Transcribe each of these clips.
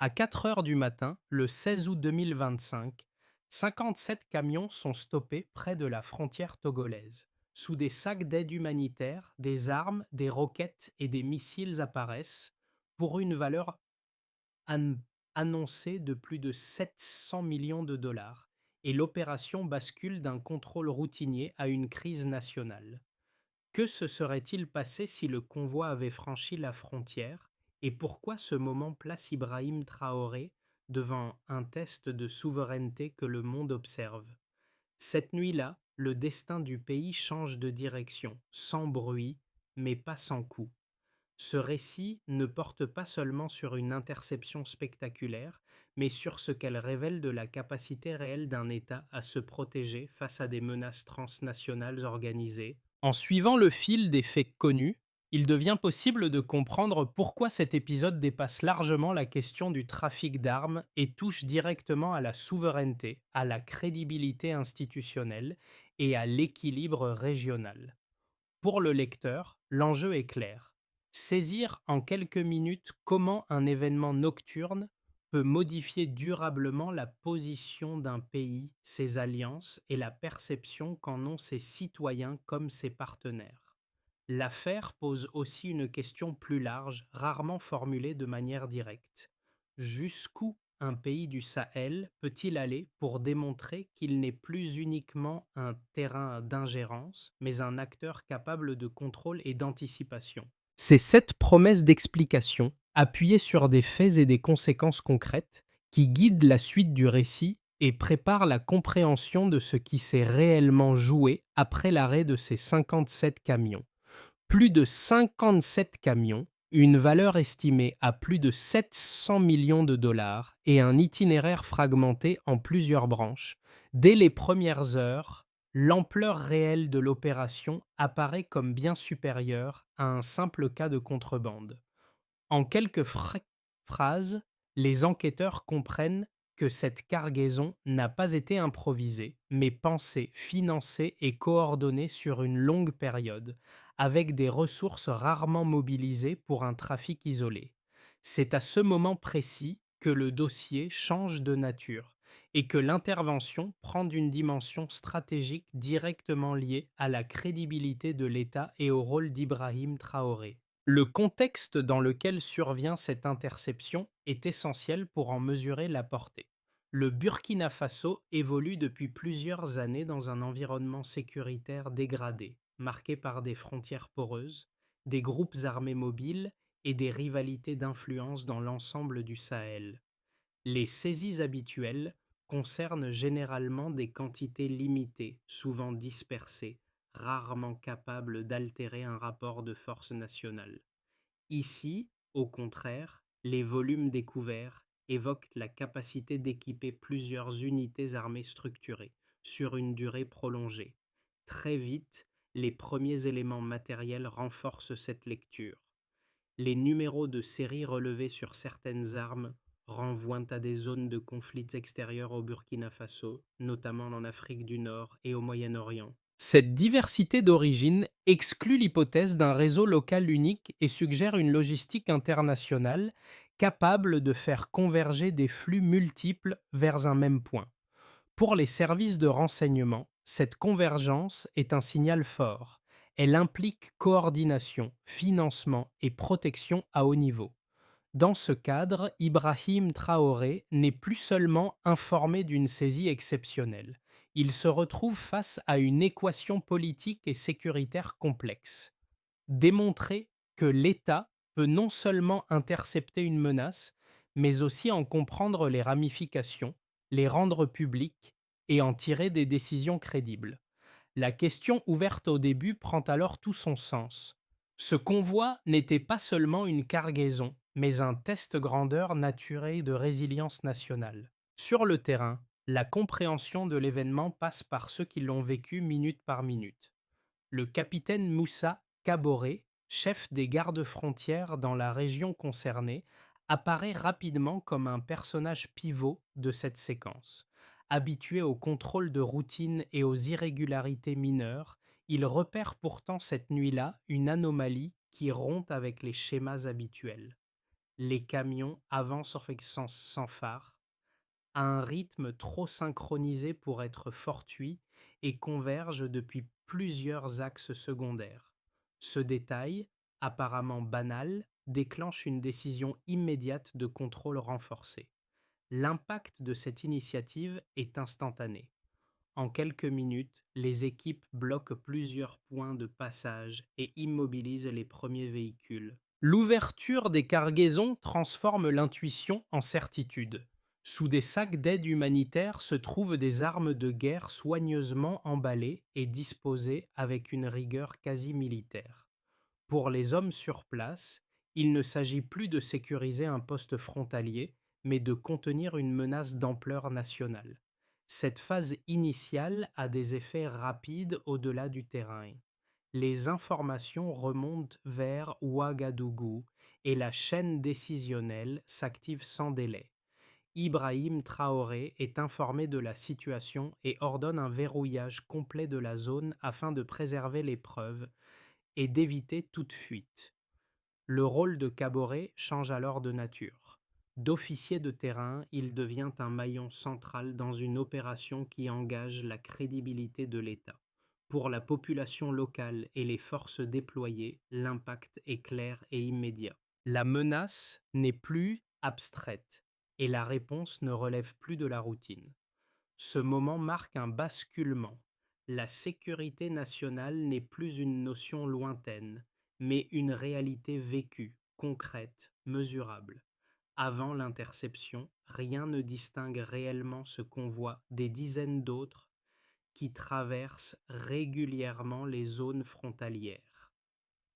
À 4 heures du matin, le 16 août 2025, 57 camions sont stoppés près de la frontière togolaise. Sous des sacs d'aide humanitaire, des armes, des roquettes et des missiles apparaissent pour une valeur an- annoncée de plus de 700 millions de dollars. Et l'opération bascule d'un contrôle routinier à une crise nationale. Que se serait-il passé si le convoi avait franchi la frontière et pourquoi ce moment place Ibrahim Traoré devant un test de souveraineté que le monde observe? Cette nuit-là, le destin du pays change de direction, sans bruit, mais pas sans coup. Ce récit ne porte pas seulement sur une interception spectaculaire, mais sur ce qu'elle révèle de la capacité réelle d'un État à se protéger face à des menaces transnationales organisées. En suivant le fil des faits connus, il devient possible de comprendre pourquoi cet épisode dépasse largement la question du trafic d'armes et touche directement à la souveraineté, à la crédibilité institutionnelle et à l'équilibre régional. Pour le lecteur, l'enjeu est clair. Saisir en quelques minutes comment un événement nocturne peut modifier durablement la position d'un pays, ses alliances et la perception qu'en ont ses citoyens comme ses partenaires. L'affaire pose aussi une question plus large, rarement formulée de manière directe. Jusqu'où un pays du Sahel peut-il aller pour démontrer qu'il n'est plus uniquement un terrain d'ingérence, mais un acteur capable de contrôle et d'anticipation? C'est cette promesse d'explication, appuyée sur des faits et des conséquences concrètes, qui guide la suite du récit et prépare la compréhension de ce qui s'est réellement joué après l'arrêt de ces 57 camions. Plus de 57 camions, une valeur estimée à plus de 700 millions de dollars et un itinéraire fragmenté en plusieurs branches. Dès les premières heures, l'ampleur réelle de l'opération apparaît comme bien supérieure à un simple cas de contrebande. En quelques phrases, les enquêteurs comprennent que cette cargaison n'a pas été improvisée, mais pensée, financée et coordonnée sur une longue période, avec des ressources rarement mobilisées pour un trafic isolé. C'est à ce moment précis que le dossier change de nature et que l'intervention prend une dimension stratégique directement liée à la crédibilité de l'État et au rôle d'Ibrahim Traoré. Le contexte dans lequel survient cette interception est essentiel pour en mesurer la portée. Le Burkina Faso évolue depuis plusieurs années dans un environnement sécuritaire dégradé, marqué par des frontières poreuses, des groupes armés mobiles et des rivalités d'influence dans l'ensemble du Sahel. Les saisies habituelles concernent généralement des quantités limitées, souvent dispersées, rarement capables d'altérer un rapport de force national. Ici, au contraire, les volumes découverts évoquent la capacité d'équiper plusieurs unités armées structurées sur une durée prolongée. Très vite, les premiers éléments matériels renforcent cette lecture. Les numéros de série relevés sur certaines armes renvoient à des zones de conflits extérieurs au Burkina Faso, notamment en Afrique du Nord et au Moyen-Orient. Cette diversité d'origine exclut l'hypothèse d'un réseau local unique et suggère une logistique internationale capable de faire converger des flux multiples vers un même point. Pour les services de renseignement, cette convergence est un signal fort. Elle implique coordination, financement et protection à haut niveau. Dans ce cadre, Ibrahim Traoré n'est plus seulement informé d'une saisie exceptionnelle. Il se retrouve face à une équation politique et sécuritaire complexe. Démontrer que l'État peut non seulement intercepter une menace, mais aussi en comprendre les ramifications, les rendre publiques et en tirer des décisions crédibles. La question ouverte au début prend alors tout son sens. Ce convoi n'était pas seulement une cargaison, mais un test grandeur naturé de résilience nationale. Sur le terrain, la compréhension de l'événement passe par ceux qui l'ont vécu minute par minute. Le capitaine Moussa Kaboré, chef des gardes-frontières dans la région concernée, apparaît rapidement comme un personnage pivot de cette séquence. Habitué au contrôle de routine et aux irrégularités mineures, il repère pourtant cette nuit-là une anomalie qui rompt avec les schémas habituels. Les camions avancent sans phare, à un rythme trop synchronisé pour être fortuit et convergent depuis plusieurs axes secondaires. Ce détail, apparemment banal, déclenche une décision immédiate de contrôle renforcé. L'impact de cette initiative est instantané. En quelques minutes, les équipes bloquent plusieurs points de passage et immobilisent les premiers véhicules. L'ouverture des cargaisons transforme l'intuition en certitude. Sous des sacs d'aide humanitaire se trouvent des armes de guerre soigneusement emballées et disposées avec une rigueur quasi militaire. Pour les hommes sur place, il ne s'agit plus de sécuriser un poste frontalier, mais de contenir une menace d'ampleur nationale. Cette phase initiale a des effets rapides au-delà du terrain. Les informations remontent vers Ouagadougou et la chaîne décisionnelle s'active sans délai. Ibrahim Traoré est informé de la situation et ordonne un verrouillage complet de la zone afin de préserver les preuves et d'éviter toute fuite. Le rôle de Caboret change alors de nature. D'officier de terrain, il devient un maillon central dans une opération qui engage la crédibilité de l'État. Pour la population locale et les forces déployées, l'impact est clair et immédiat. La menace n'est plus abstraite et la réponse ne relève plus de la routine. Ce moment marque un basculement. La sécurité nationale n'est plus une notion lointaine, mais une réalité vécue, concrète, mesurable. Avant l'interception, rien ne distingue réellement ce convoi des dizaines d'autres qui traversent régulièrement les zones frontalières.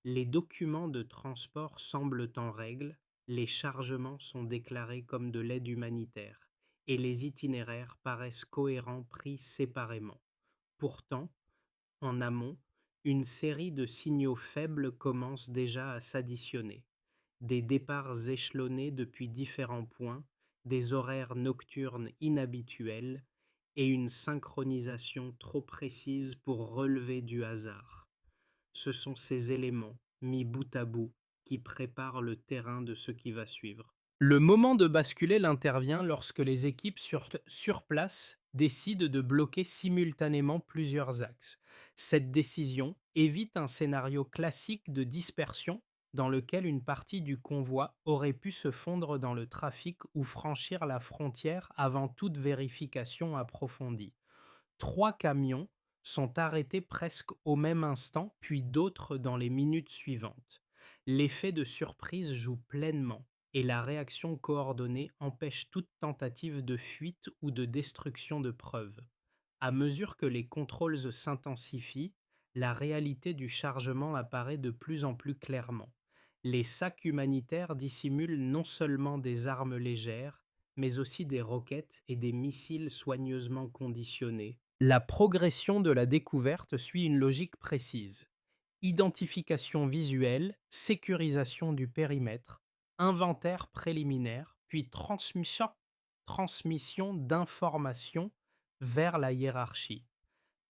Les documents de transport semblent en règle, les chargements sont déclarés comme de l'aide humanitaire et les itinéraires paraissent cohérents pris séparément. Pourtant, en amont, une série de signaux faibles commence déjà à s'additionner. Des départs échelonnés depuis différents points, des horaires nocturnes inhabituels et une synchronisation trop précise pour relever du hasard. Ce sont ces éléments, mis bout à bout, qui préparent le terrain de ce qui va suivre. Le moment de basculer intervient lorsque les équipes sur place décident de bloquer simultanément plusieurs axes. Cette décision évite un scénario classique de dispersion dans lequel une partie du convoi aurait pu se fondre dans le trafic ou franchir la frontière avant toute vérification approfondie. 3 camions sont arrêtés presque au même instant, puis d'autres dans les minutes suivantes. L'effet de surprise joue pleinement et la réaction coordonnée empêche toute tentative de fuite ou de destruction de preuves. À mesure que les contrôles s'intensifient, la réalité du chargement apparaît de plus en plus clairement. Les sacs humanitaires dissimulent non seulement des armes légères, mais aussi des roquettes et des missiles soigneusement conditionnés. La progression de la découverte suit une logique précise. Identification visuelle, sécurisation du périmètre, inventaire préliminaire, puis transmission d'informations vers la hiérarchie.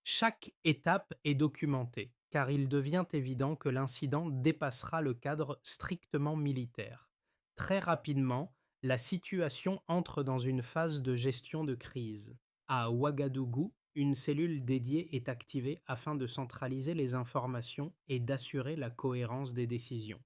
Chaque étape est documentée, car il devient évident que l'incident dépassera le cadre strictement militaire. Très rapidement, la situation entre dans une phase de gestion de crise. À Ouagadougou, une cellule dédiée est activée afin de centraliser les informations et d'assurer la cohérence des décisions.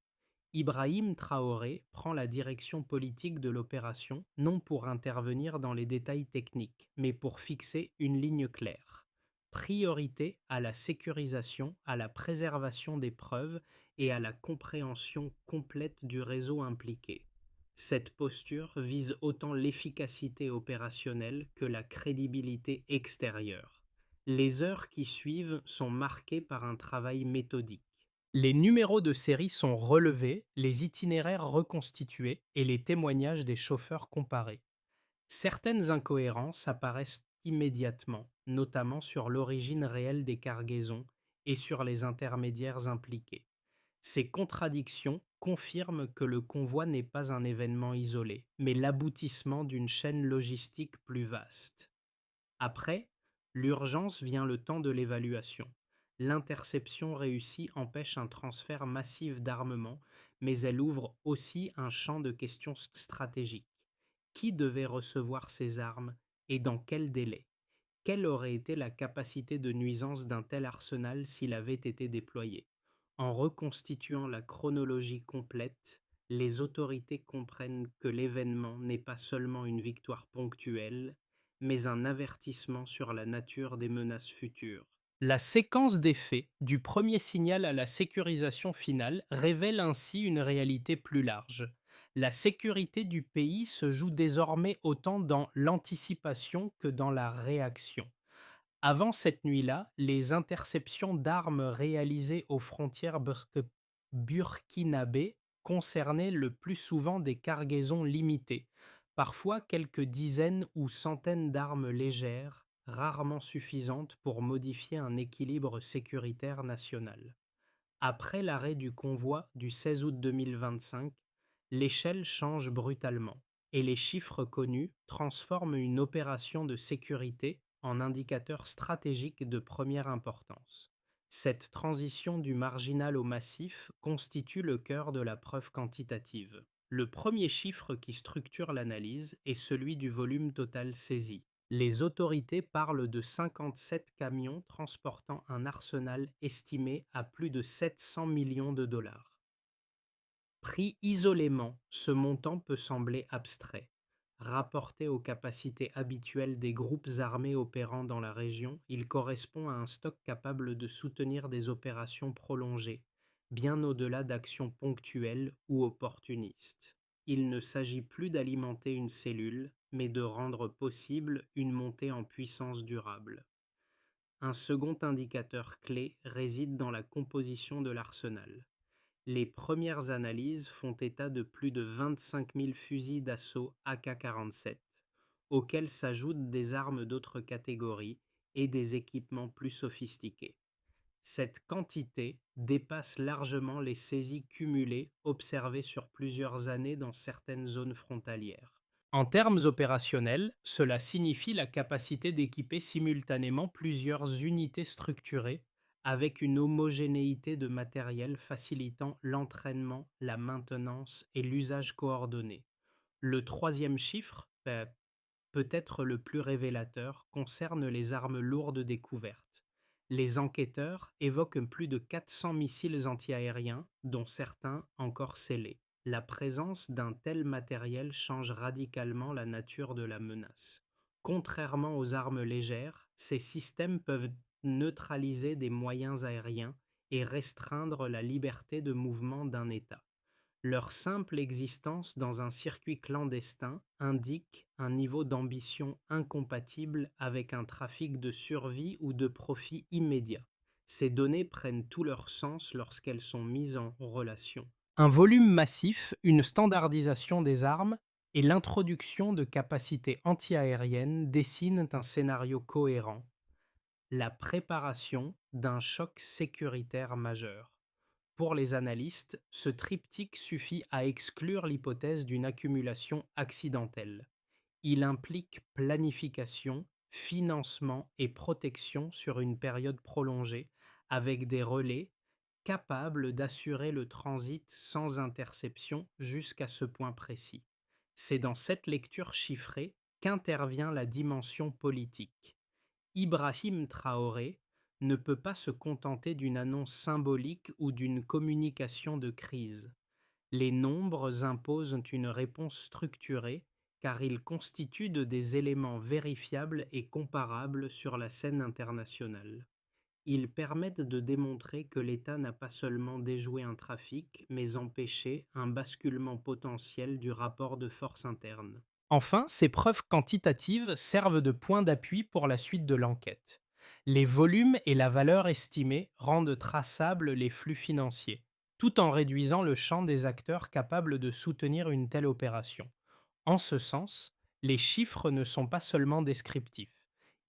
Ibrahim Traoré prend la direction politique de l'opération, non pour intervenir dans les détails techniques, mais pour fixer une ligne claire. Priorité à la sécurisation, à la préservation des preuves et à la compréhension complète du réseau impliqué. Cette posture vise autant l'efficacité opérationnelle que la crédibilité extérieure. Les heures qui suivent sont marquées par un travail méthodique. Les numéros de série sont relevés, les itinéraires reconstitués et les témoignages des chauffeurs comparés. Certaines incohérences apparaissent immédiatement, notamment sur l'origine réelle des cargaisons et sur les intermédiaires impliqués. Ces contradictions confirment que le convoi n'est pas un événement isolé, mais l'aboutissement d'une chaîne logistique plus vaste. Après, l'urgence vient le temps de l'évaluation. L'interception réussie empêche un transfert massif d'armement, mais elle ouvre aussi un champ de questions stratégiques. Qui devait recevoir ces armes et dans quel délai? Quelle aurait été la capacité de nuisance d'un tel arsenal s'il avait été déployé? En reconstituant la chronologie complète, les autorités comprennent que l'événement n'est pas seulement une victoire ponctuelle, mais un avertissement sur la nature des menaces futures. La séquence des faits, du premier signal à la sécurisation finale, révèle ainsi une réalité plus large. La sécurité du pays se joue désormais autant dans l'anticipation que dans la réaction. Avant cette nuit-là, les interceptions d'armes réalisées aux frontières burkinabées concernaient le plus souvent des cargaisons limitées, parfois quelques dizaines ou centaines d'armes légères, rarement suffisantes pour modifier un équilibre sécuritaire national. Après l'arrêt du convoi du 16 août 2025, l'échelle change brutalement et les chiffres connus transforment une opération de sécurité en indicateur stratégique de première importance. Cette transition du marginal au massif constitue le cœur de la preuve quantitative. Le premier chiffre qui structure l'analyse est celui du volume total saisi. Les autorités parlent de 57 camions transportant un arsenal estimé à plus de 700 millions de dollars. Pris isolément, ce montant peut sembler abstrait. Rapporté aux capacités habituelles des groupes armés opérant dans la région, il correspond à un stock capable de soutenir des opérations prolongées, bien au-delà d'actions ponctuelles ou opportunistes. Il ne s'agit plus d'alimenter une cellule, mais de rendre possible une montée en puissance durable. Un second indicateur clé réside dans la composition de l'arsenal. Les premières analyses font état de plus de 25 000 fusils d'assaut AK-47, auxquels s'ajoutent des armes d'autres catégories et des équipements plus sophistiqués. Cette quantité dépasse largement les saisies cumulées observées sur plusieurs années dans certaines zones frontalières. En termes opérationnels, cela signifie la capacité d'équiper simultanément plusieurs unités structurées avec une homogénéité de matériel facilitant l'entraînement, la maintenance et l'usage coordonné. Le troisième chiffre, peut-être le plus révélateur, concerne les armes lourdes découvertes. Les enquêteurs évoquent plus de 400 missiles antiaériens, dont certains encore scellés. La présence d'un tel matériel change radicalement la nature de la menace. Contrairement aux armes légères, ces systèmes peuvent neutraliser des moyens aériens et restreindre la liberté de mouvement d'un État. Leur simple existence dans un circuit clandestin indique un niveau d'ambition incompatible avec un trafic de survie ou de profit immédiat. Ces données prennent tout leur sens lorsqu'elles sont mises en relation. Un volume massif, une standardisation des armes et l'introduction de capacités antiaériennes dessinent un scénario cohérent, la préparation d'un choc sécuritaire majeur. Pour les analystes, ce triptyque suffit à exclure l'hypothèse d'une accumulation accidentelle. Il implique planification, financement et protection sur une période prolongée, avec des relais capables d'assurer le transit sans interception jusqu'à ce point précis. C'est dans cette lecture chiffrée qu'intervient la dimension politique. Ibrahim Traoré ne peut pas se contenter d'une annonce symbolique ou d'une communication de crise. Les nombres imposent une réponse structurée car ils constituent des éléments vérifiables et comparables sur la scène internationale. Ils permettent de démontrer que l'État n'a pas seulement déjoué un trafic, mais empêché un basculement potentiel du rapport de force interne. Enfin, ces preuves quantitatives servent de point d'appui pour la suite de l'enquête. Les volumes et la valeur estimée rendent traçables les flux financiers, tout en réduisant le champ des acteurs capables de soutenir une telle opération. En ce sens, les chiffres ne sont pas seulement descriptifs,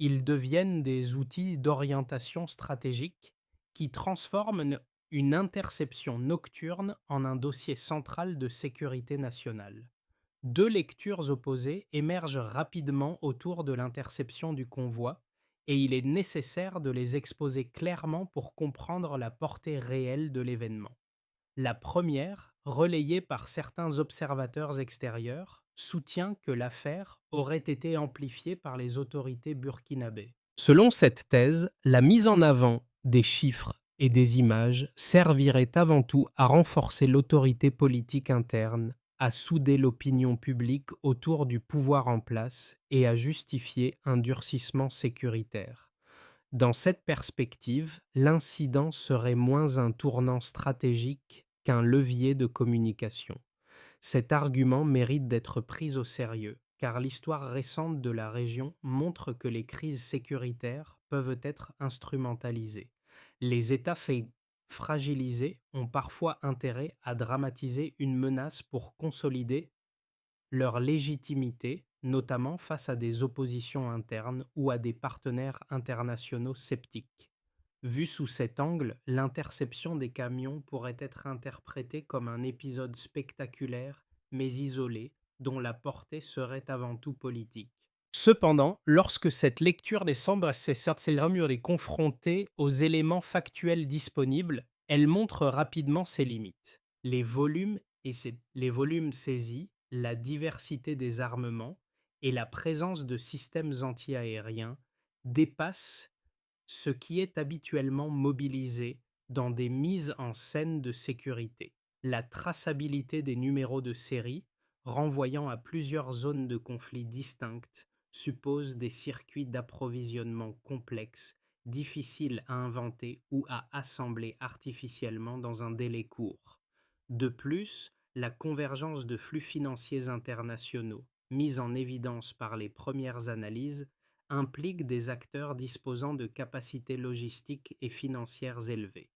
ils deviennent des outils d'orientation stratégique qui transforment une interception nocturne en un dossier central de sécurité nationale. Deux lectures opposées émergent rapidement autour de l'interception du convoi, et il est nécessaire de les exposer clairement pour comprendre la portée réelle de l'événement. La première, relayée par certains observateurs extérieurs, soutient que l'affaire aurait été amplifiée par les autorités burkinabées. Selon cette thèse, la mise en avant des chiffres et des images servirait avant tout à renforcer l'autorité politique interne, à souder l'opinion publique autour du pouvoir en place et à justifier un durcissement sécuritaire. Dans cette perspective, l'incident serait moins un tournant stratégique qu'un levier de communication. Cet argument mérite d'être pris au sérieux, car l'histoire récente de la région montre que les crises sécuritaires peuvent être instrumentalisées. Les fragilisés ont parfois intérêt à dramatiser une menace pour consolider leur légitimité, notamment face à des oppositions internes ou à des partenaires internationaux sceptiques. Vu sous cet angle, l'interception des camions pourrait être interprétée comme un épisode spectaculaire mais isolé, dont la portée serait avant tout politique. Cependant, lorsque cette lecture des sombres s'est confrontée aux éléments factuels disponibles, elle montre rapidement ses limites. Les volumes saisis, la diversité des armements et la présence de systèmes antiaériens dépassent ce qui est habituellement mobilisé dans des mises en scène de sécurité. La traçabilité des numéros de série, renvoyant à plusieurs zones de conflit distinctes, suppose des circuits d'approvisionnement complexes, difficiles à inventer ou à assembler artificiellement dans un délai court. De plus, la convergence de flux financiers internationaux, mise en évidence par les premières analyses, implique des acteurs disposant de capacités logistiques et financières élevées.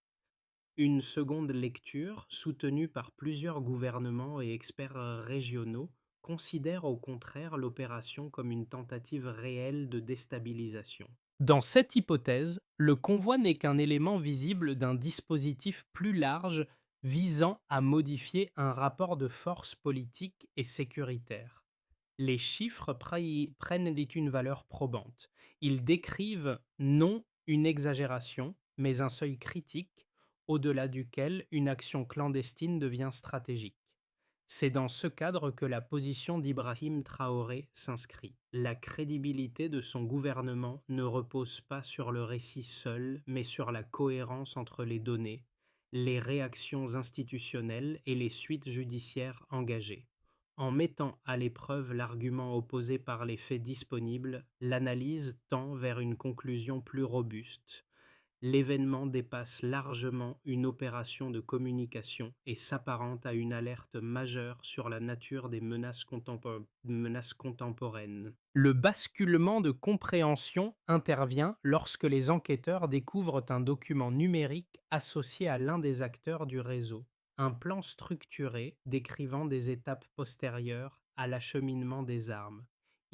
Une seconde lecture, soutenue par plusieurs gouvernements et experts régionaux, considère au contraire l'opération comme une tentative réelle de déstabilisation. Dans cette hypothèse, le convoi n'est qu'un élément visible d'un dispositif plus large visant à modifier un rapport de force politique et sécuritaire. Les chiffres prennent une valeur probante. Ils décrivent non une exagération, mais un seuil critique au-delà duquel une action clandestine devient stratégique. C'est dans ce cadre que la position d'Ibrahim Traoré s'inscrit. La crédibilité de son gouvernement ne repose pas sur le récit seul, mais sur la cohérence entre les données, les réactions institutionnelles et les suites judiciaires engagées. En mettant à l'épreuve l'argument opposé par les faits disponibles, l'analyse tend vers une conclusion plus robuste. L'événement dépasse largement une opération de communication et s'apparente à une alerte majeure sur la nature des menaces contemporaines. Le basculement de compréhension intervient lorsque les enquêteurs découvrent un document numérique associé à l'un des acteurs du réseau, un plan structuré décrivant des étapes postérieures à l'acheminement des armes.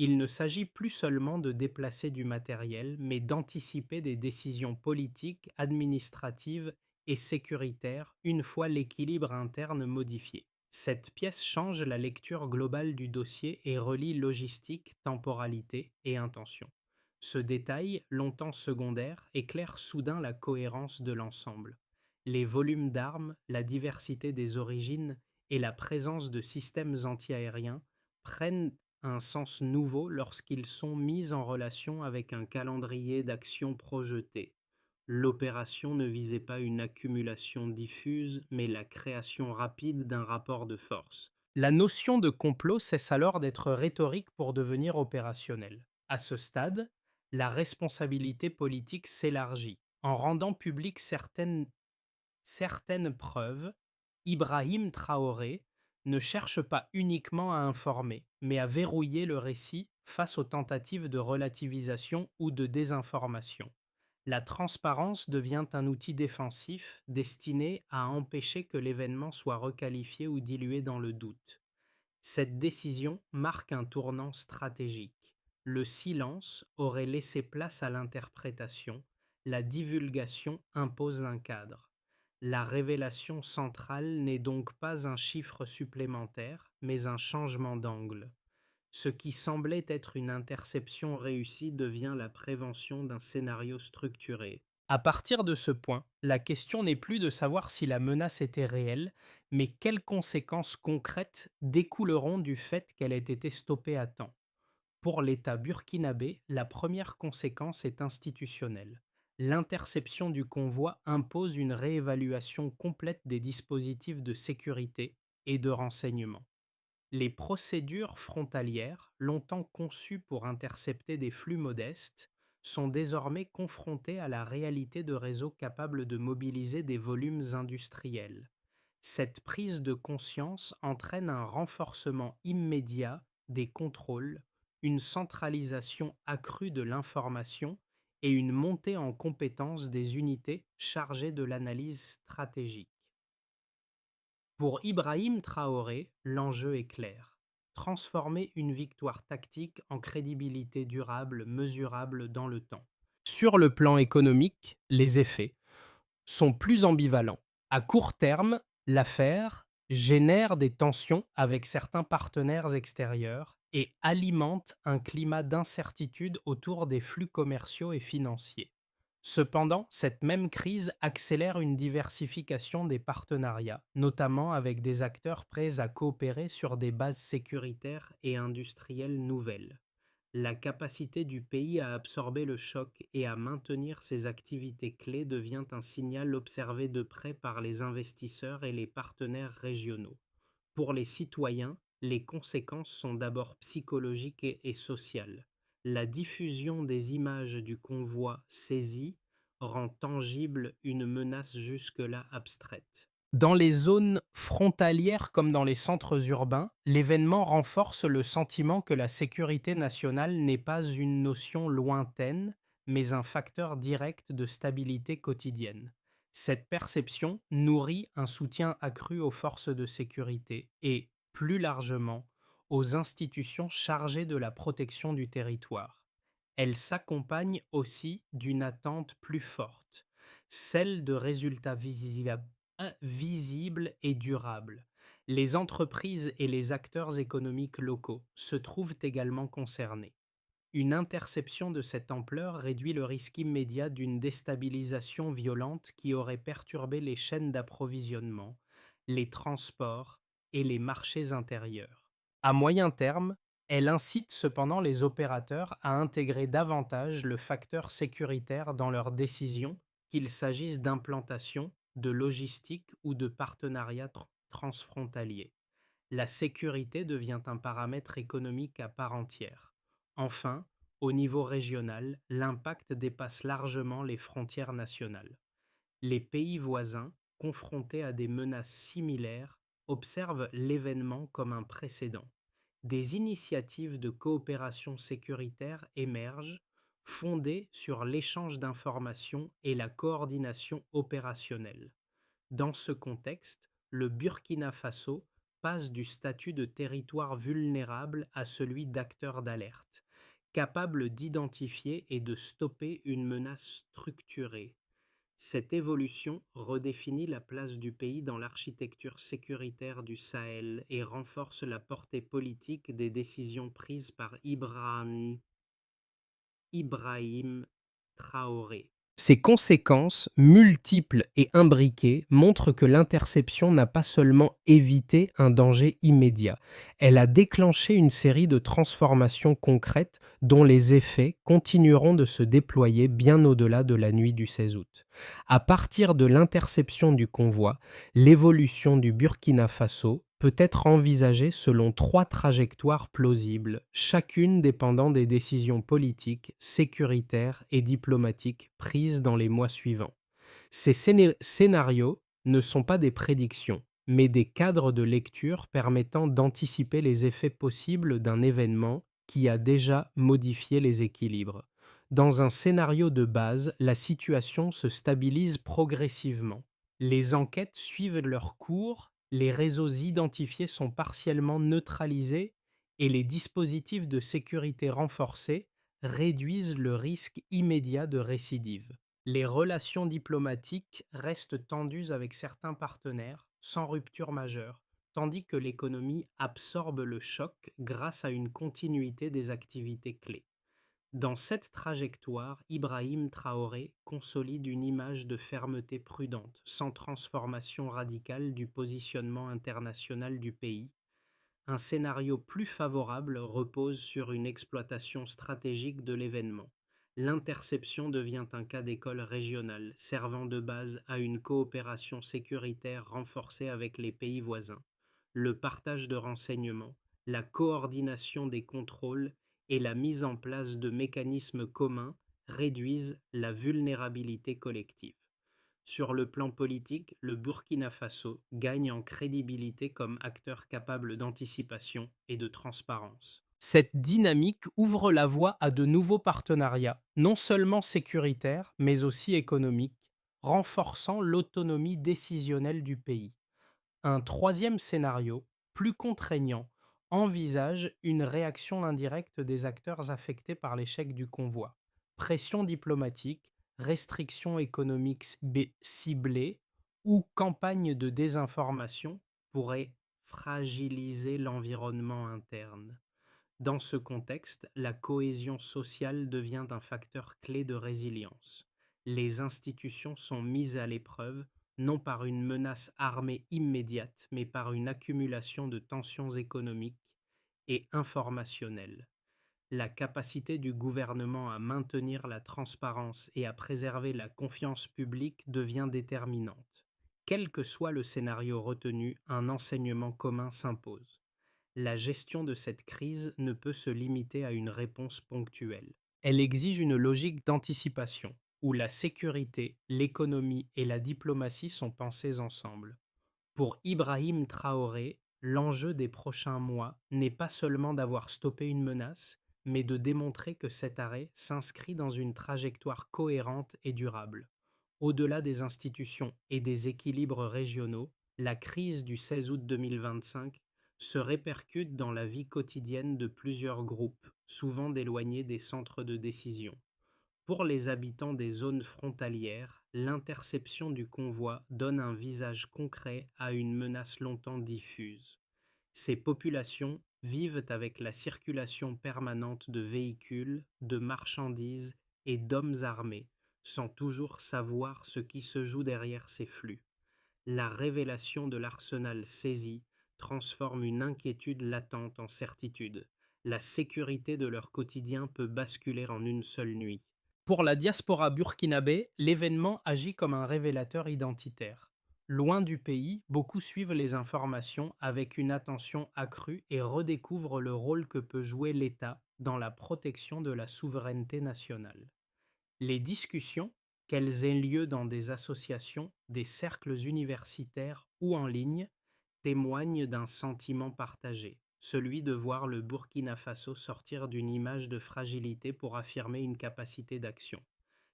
Il ne s'agit plus seulement de déplacer du matériel, mais d'anticiper des décisions politiques, administratives et sécuritaires une fois l'équilibre interne modifié. Cette pièce change la lecture globale du dossier et relie logistique, temporalité et intention. Ce détail, longtemps secondaire, éclaire soudain la cohérence de l'ensemble. Les volumes d'armes, la diversité des origines et la présence de systèmes antiaériens prennent un sens nouveau lorsqu'ils sont mis en relation avec un calendrier d'action projeté. L'opération ne visait pas une accumulation diffuse, mais la création rapide d'un rapport de force. La notion de complot cesse alors d'être rhétorique pour devenir opérationnelle. À ce stade, la responsabilité politique s'élargit. En rendant publiques certaines preuves, Ibrahim Traoré ne cherche pas uniquement à informer, mais à verrouiller le récit face aux tentatives de relativisation ou de désinformation. La transparence devient un outil défensif destiné à empêcher que l'événement soit requalifié ou dilué dans le doute. Cette décision marque un tournant stratégique. Le silence aurait laissé place à l'interprétation, la divulgation impose un cadre. La révélation centrale n'est donc pas un chiffre supplémentaire, mais un changement d'angle. Ce qui semblait être une interception réussie devient la prévention d'un scénario structuré. À partir de ce point, la question n'est plus de savoir si la menace était réelle, mais quelles conséquences concrètes découleront du fait qu'elle ait été stoppée à temps. Pour l'État burkinabé, la première conséquence est institutionnelle. L'interception du convoi impose une réévaluation complète des dispositifs de sécurité et de renseignement. Les procédures frontalières, longtemps conçues pour intercepter des flux modestes, sont désormais confrontées à la réalité de réseaux capables de mobiliser des volumes industriels. Cette prise de conscience entraîne un renforcement immédiat des contrôles, une centralisation accrue de l'information et une montée en compétence des unités chargées de l'analyse stratégique. Pour Ibrahim Traoré, l'enjeu est clair. Transformer une victoire tactique en crédibilité durable, mesurable dans le temps. Sur le plan économique, les effets sont plus ambivalents. À court terme, l'affaire génère des tensions avec certains partenaires extérieurs et alimente un climat d'incertitude autour des flux commerciaux et financiers. Cependant, cette même crise accélère une diversification des partenariats, notamment avec des acteurs prêts à coopérer sur des bases sécuritaires et industrielles nouvelles. La capacité du pays à absorber le choc et à maintenir ses activités clés devient un signal observé de près par les investisseurs et les partenaires régionaux. Pour les citoyens, les conséquences sont d'abord psychologiques et sociales. La diffusion des images du convoi saisi rend tangible une menace jusque-là abstraite. Dans les zones frontalières comme dans les centres urbains, l'événement renforce le sentiment que la sécurité nationale n'est pas une notion lointaine, mais un facteur direct de stabilité quotidienne. Cette perception nourrit un soutien accru aux forces de sécurité et, plus largement, aux institutions chargées de la protection du territoire. Elle s'accompagne aussi d'une attente plus forte, celle de résultats visibles et durables. Les entreprises et les acteurs économiques locaux se trouvent également concernés. Une interception de cette ampleur réduit le risque immédiat d'une déstabilisation violente qui aurait perturbé les chaînes d'approvisionnement, les transports et les marchés intérieurs. À moyen terme, elle incite cependant les opérateurs à intégrer davantage le facteur sécuritaire dans leurs décisions, qu'il s'agisse d'implantation, de logistique ou de partenariats transfrontaliers. La sécurité devient un paramètre économique à part entière. Enfin, au niveau régional, l'impact dépasse largement les frontières nationales. Les pays voisins, confrontés à des menaces similaires, observent l'événement comme un précédent. Des initiatives de coopération sécuritaire émergent, fondées sur l'échange d'informations et la coordination opérationnelle. Dans ce contexte, le Burkina Faso passe du statut de territoire vulnérable à celui d'acteur d'alerte, capable d'identifier et de stopper une menace structurée. Cette évolution redéfinit la place du pays dans l'architecture sécuritaire du Sahel et renforce la portée politique des décisions prises par Ibrahim Traoré. Ces conséquences, multiples et imbriquées, montrent que l'interception n'a pas seulement évité un danger immédiat, elle a déclenché une série de transformations concrètes dont les effets continueront de se déployer bien au-delà de la nuit du 16 août. À partir de l'interception du convoi, l'évolution du Burkina Faso peut être envisagée selon trois trajectoires plausibles, chacune dépendant des décisions politiques, sécuritaires et diplomatiques prises dans les mois suivants. Ces scénarios ne sont pas des prédictions, mais des cadres de lecture permettant d'anticiper les effets possibles d'un événement qui a déjà modifié les équilibres. Dans un scénario de base, la situation se stabilise progressivement. Les enquêtes suivent leur cours, les réseaux identifiés sont partiellement neutralisés et les dispositifs de sécurité renforcés réduisent le risque immédiat de récidive. Les relations diplomatiques restent tendues avec certains partenaires, sans rupture majeure, tandis que l'économie absorbe le choc grâce à une continuité des activités clés. Dans cette trajectoire, Ibrahim Traoré consolide une image de fermeté prudente, sans transformation radicale du positionnement international du pays. Un scénario plus favorable repose sur une exploitation stratégique de l'événement. L'interception devient un cas d'école régional, servant de base à une coopération sécuritaire renforcée avec les pays voisins. Le partage de renseignements, la coordination des contrôles et la mise en place de mécanismes communs réduisent la vulnérabilité collective. Sur le plan politique, le Burkina Faso gagne en crédibilité comme acteur capable d'anticipation et de transparence. Cette dynamique ouvre la voie à de nouveaux partenariats, non seulement sécuritaires, mais aussi économiques, renforçant l'autonomie décisionnelle du pays. Un troisième scénario, plus contraignant, envisage une réaction indirecte des acteurs affectés par l'échec du convoi. Pression diplomatique, restrictions économiques ciblées ou campagne de désinformation pourraient fragiliser l'environnement interne. Dans ce contexte, la cohésion sociale devient un facteur clé de résilience. Les institutions sont mises à l'épreuve, non par une menace armée immédiate, mais par une accumulation de tensions économiques et informationnelles. La capacité du gouvernement à maintenir la transparence et à préserver la confiance publique devient déterminante. Quel que soit le scénario retenu, un enseignement commun s'impose. La gestion de cette crise ne peut se limiter à une réponse ponctuelle. Elle exige une logique d'anticipation, où la sécurité, l'économie et la diplomatie sont pensées ensemble. Pour Ibrahim Traoré, l'enjeu des prochains mois n'est pas seulement d'avoir stoppé une menace, mais de démontrer que cet arrêt s'inscrit dans une trajectoire cohérente et durable. Au-delà des institutions et des équilibres régionaux, la crise du 16 août 2025 se répercute dans la vie quotidienne de plusieurs groupes, souvent éloignés des centres de décision. Pour les habitants des zones frontalières, l'interception du convoi donne un visage concret à une menace longtemps diffuse. Ces populations vivent avec la circulation permanente de véhicules, de marchandises et d'hommes armés, sans toujours savoir ce qui se joue derrière ces flux. La révélation de l'arsenal saisi transforme une inquiétude latente en certitude. La sécurité de leur quotidien peut basculer en une seule nuit. Pour la diaspora burkinabé, l'événement agit comme un révélateur identitaire. Loin du pays, beaucoup suivent les informations avec une attention accrue et redécouvrent le rôle que peut jouer l'État dans la protection de la souveraineté nationale. Les discussions, qu'elles aient lieu dans des associations, des cercles universitaires ou en ligne, témoignent d'un sentiment partagé, celui de voir le Burkina Faso sortir d'une image de fragilité pour affirmer une capacité d'action.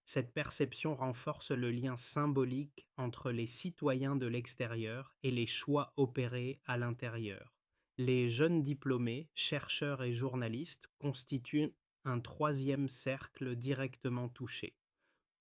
Cette perception renforce le lien symbolique entre les citoyens de l'extérieur et les choix opérés à l'intérieur. Les jeunes diplômés, chercheurs et journalistes constituent un troisième cercle directement touché.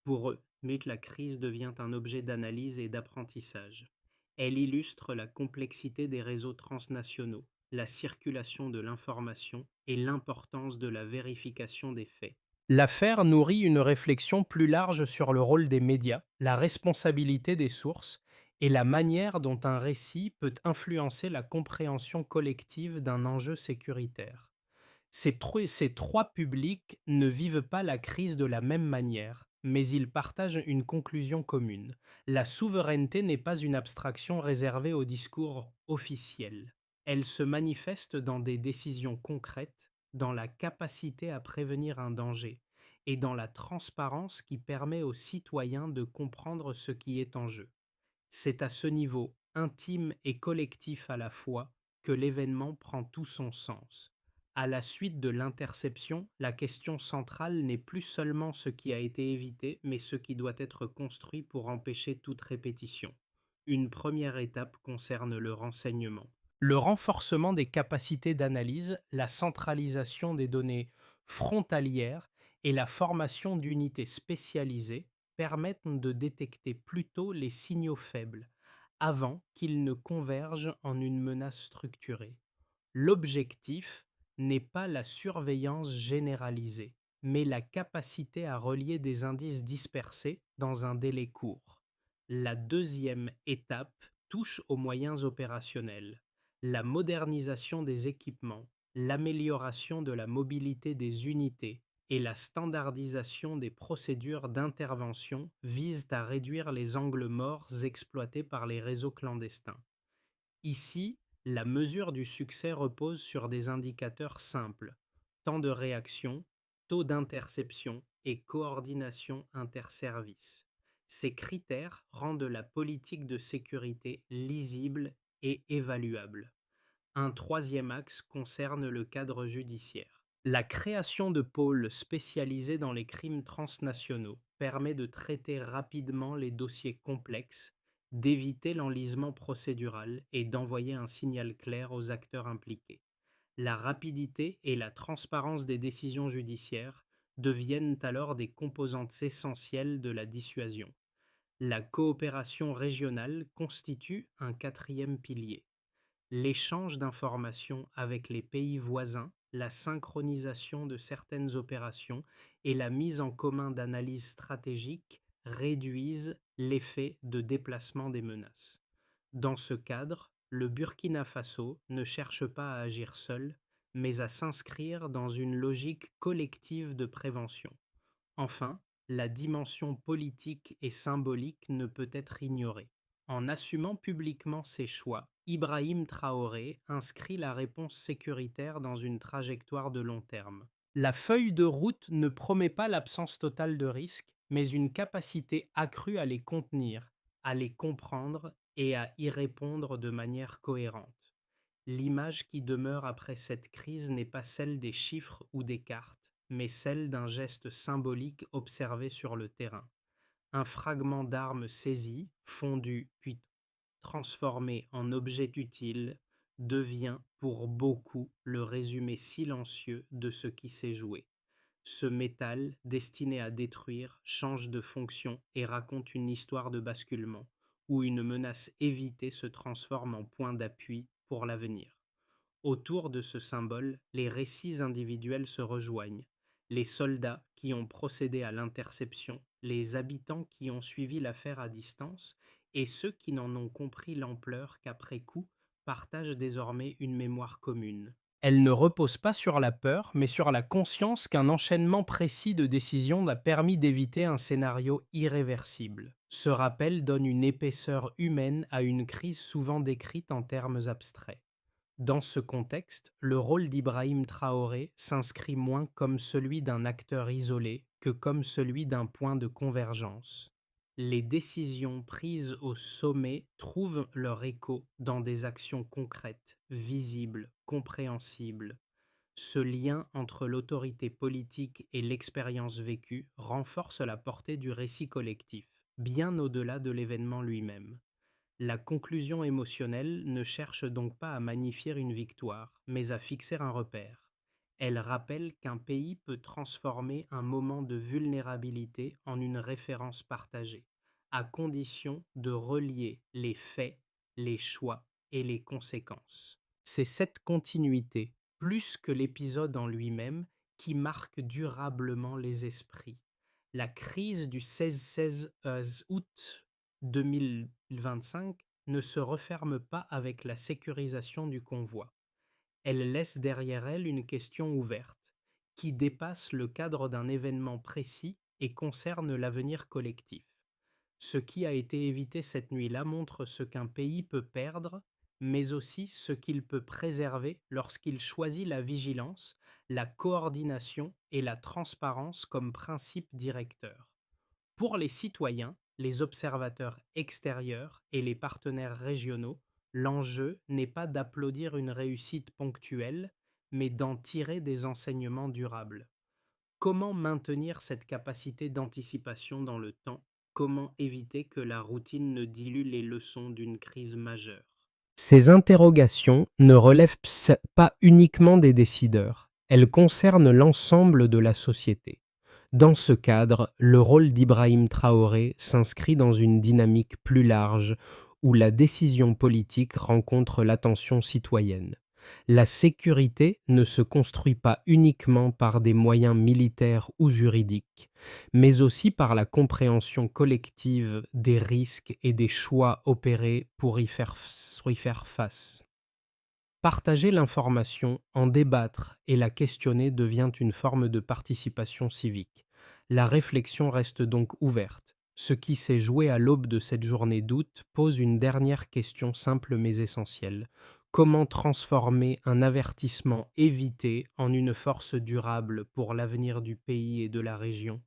Pour eux, mais la crise devient un objet d'analyse et d'apprentissage. Elle illustre la complexité des réseaux transnationaux, la circulation de l'information et l'importance de la vérification des faits. L'affaire nourrit une réflexion plus large sur le rôle des médias, la responsabilité des sources et la manière dont un récit peut influencer la compréhension collective d'un enjeu sécuritaire. Ces trois publics ne vivent pas la crise de la même manière, mais ils partagent une conclusion commune. La souveraineté n'est pas une abstraction réservée au discours officiel. Elle se manifeste dans des décisions concrètes, dans la capacité à prévenir un danger et dans la transparence qui permet aux citoyens de comprendre ce qui est en jeu. C'est à ce niveau intime et collectif à la fois que l'événement prend tout son sens. À la suite de l'interception, la question centrale n'est plus seulement ce qui a été évité, mais ce qui doit être construit pour empêcher toute répétition. Une première étape concerne le renseignement. Le renforcement des capacités d'analyse, la centralisation des données frontalières et la formation d'unités spécialisées permettent de détecter plus tôt les signaux faibles, avant qu'ils ne convergent en une menace structurée. L'objectif n'est pas la surveillance généralisée, mais la capacité à relier des indices dispersés dans un délai court. La deuxième étape touche aux moyens opérationnels, la modernisation des équipements, l'amélioration de la mobilité des unités et la standardisation des procédures d'intervention visent à réduire les angles morts exploités par les réseaux clandestins. Ici, la mesure du succès repose sur des indicateurs simples: temps de réaction, taux d'interception et coordination interservices. Ces critères rendent la politique de sécurité lisible et évaluable. Un troisième axe concerne le cadre judiciaire. La création de pôles spécialisés dans les crimes transnationaux permet de traiter rapidement les dossiers complexes, d'éviter l'enlisement procédural et d'envoyer un signal clair aux acteurs impliqués. La rapidité et la transparence des décisions judiciaires deviennent alors des composantes essentielles de la dissuasion. La coopération régionale constitue un quatrième pilier. L'échange d'informations avec les pays voisins, la synchronisation de certaines opérations et la mise en commun d'analyses stratégiques réduisent l'effet de déplacement des menaces. Dans ce cadre, le Burkina Faso ne cherche pas à agir seul, mais à s'inscrire dans une logique collective de prévention. Enfin, la dimension politique et symbolique ne peut être ignorée. En assumant publiquement ses choix, Ibrahim Traoré inscrit la réponse sécuritaire dans une trajectoire de long terme. La feuille de route ne promet pas l'absence totale de risques, mais une capacité accrue à les contenir, à les comprendre et à y répondre de manière cohérente. L'image qui demeure après cette crise n'est pas celle des chiffres ou des cartes, mais celle d'un geste symbolique observé sur le terrain. Un fragment d'arme saisi, fondu puis transformé en objet utile, devient pour beaucoup le résumé silencieux de ce qui s'est joué. Ce métal, destiné à détruire, change de fonction et raconte une histoire de basculement, où une menace évitée se transforme en point d'appui pour l'avenir. Autour de ce symbole, les récits individuels se rejoignent. Les soldats qui ont procédé à l'interception, les habitants qui ont suivi l'affaire à distance, et ceux qui n'en ont compris l'ampleur qu'après coup partagent désormais une mémoire commune. Elle ne repose pas sur la peur, mais sur la conscience qu'un enchaînement précis de décisions a permis d'éviter un scénario irréversible. Ce rappel donne une épaisseur humaine à une crise souvent décrite en termes abstraits. Dans ce contexte, le rôle d'Ibrahim Traoré s'inscrit moins comme celui d'un acteur isolé que comme celui d'un point de convergence. Les décisions prises au sommet trouvent leur écho dans des actions concrètes, visibles, compréhensibles. Ce lien entre l'autorité politique et l'expérience vécue renforce la portée du récit collectif, bien au-delà de l'événement lui-même. La conclusion émotionnelle ne cherche donc pas à magnifier une victoire, mais à fixer un repère. Elle rappelle qu'un pays peut transformer un moment de vulnérabilité en une référence partagée, à condition de relier les faits, les choix et les conséquences. C'est cette continuité, plus que l'épisode en lui-même, qui marque durablement les esprits. La crise du 16 août 2025 ne se referme pas avec la sécurisation du convoi. Elle laisse derrière elle une question ouverte, qui dépasse le cadre d'un événement précis et concerne l'avenir collectif. Ce qui a été évité cette nuit-là montre ce qu'un pays peut perdre, mais aussi ce qu'il peut préserver lorsqu'il choisit la vigilance, la coordination et la transparence comme principe directeur. Pour les citoyens, les observateurs extérieurs et les partenaires régionaux, l'enjeu n'est pas d'applaudir une réussite ponctuelle, mais d'en tirer des enseignements durables. Comment maintenir cette capacité d'anticipation dans le temps? Comment éviter que la routine ne dilue les leçons d'une crise majeure? Ces interrogations ne relèvent pas uniquement des décideurs, elles concernent l'ensemble de la société. Dans ce cadre, le rôle d'Ibrahim Traoré s'inscrit dans une dynamique plus large où la décision politique rencontre l'attention citoyenne. La sécurité ne se construit pas uniquement par des moyens militaires ou juridiques, mais aussi par la compréhension collective des risques et des choix opérés pour y faire face. Partager l'information, en débattre et la questionner devient une forme de participation civique. La réflexion reste donc ouverte. Ce qui s'est joué à l'aube de cette journée d'août pose une dernière question simple mais essentielle. Comment transformer un avertissement évité en une force durable pour l'avenir du pays et de la région?